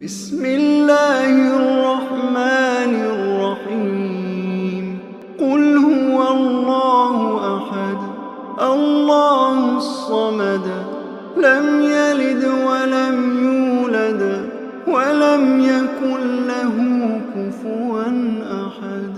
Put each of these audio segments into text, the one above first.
بسم الله الرحمن الرحيم. قل هو الله أحد الله الصمد لم يلد ولم يولد ولم يكن له كفوا أحد.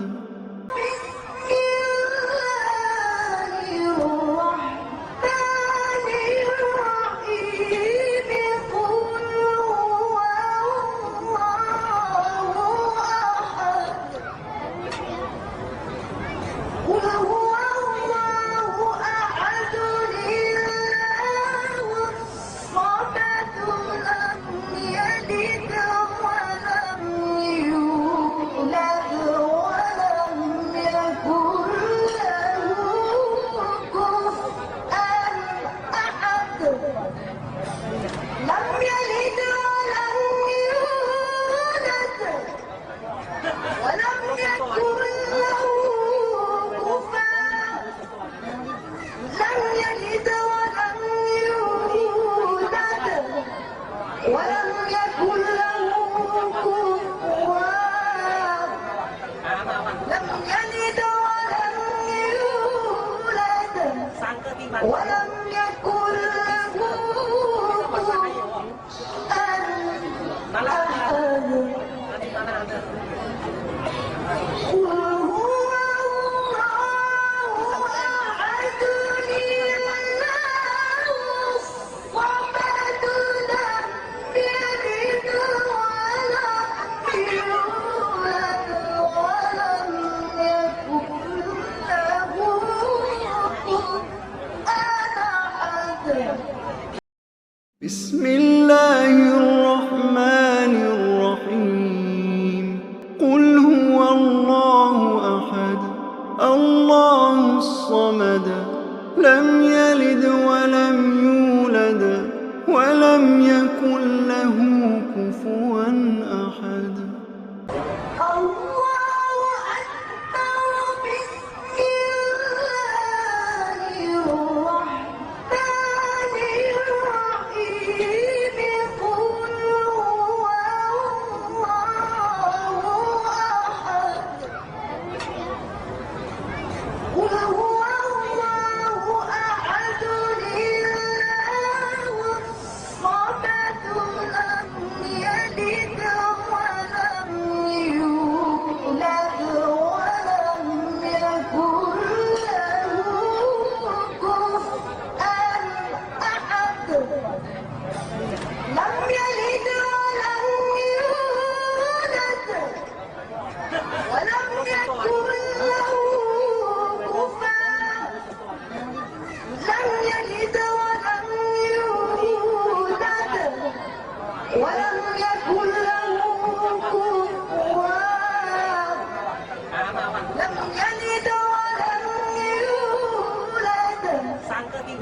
ولم يكن له كفوا أحد. قل هو الله أحد الله الصمد لم يلد ولم يولد ولم يكن له بسم الله الرحمن الرحيم. قل هو الله أحد الله الصمد لم يلد ولم يولد ولم يكن له كفوا أحد.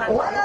ولم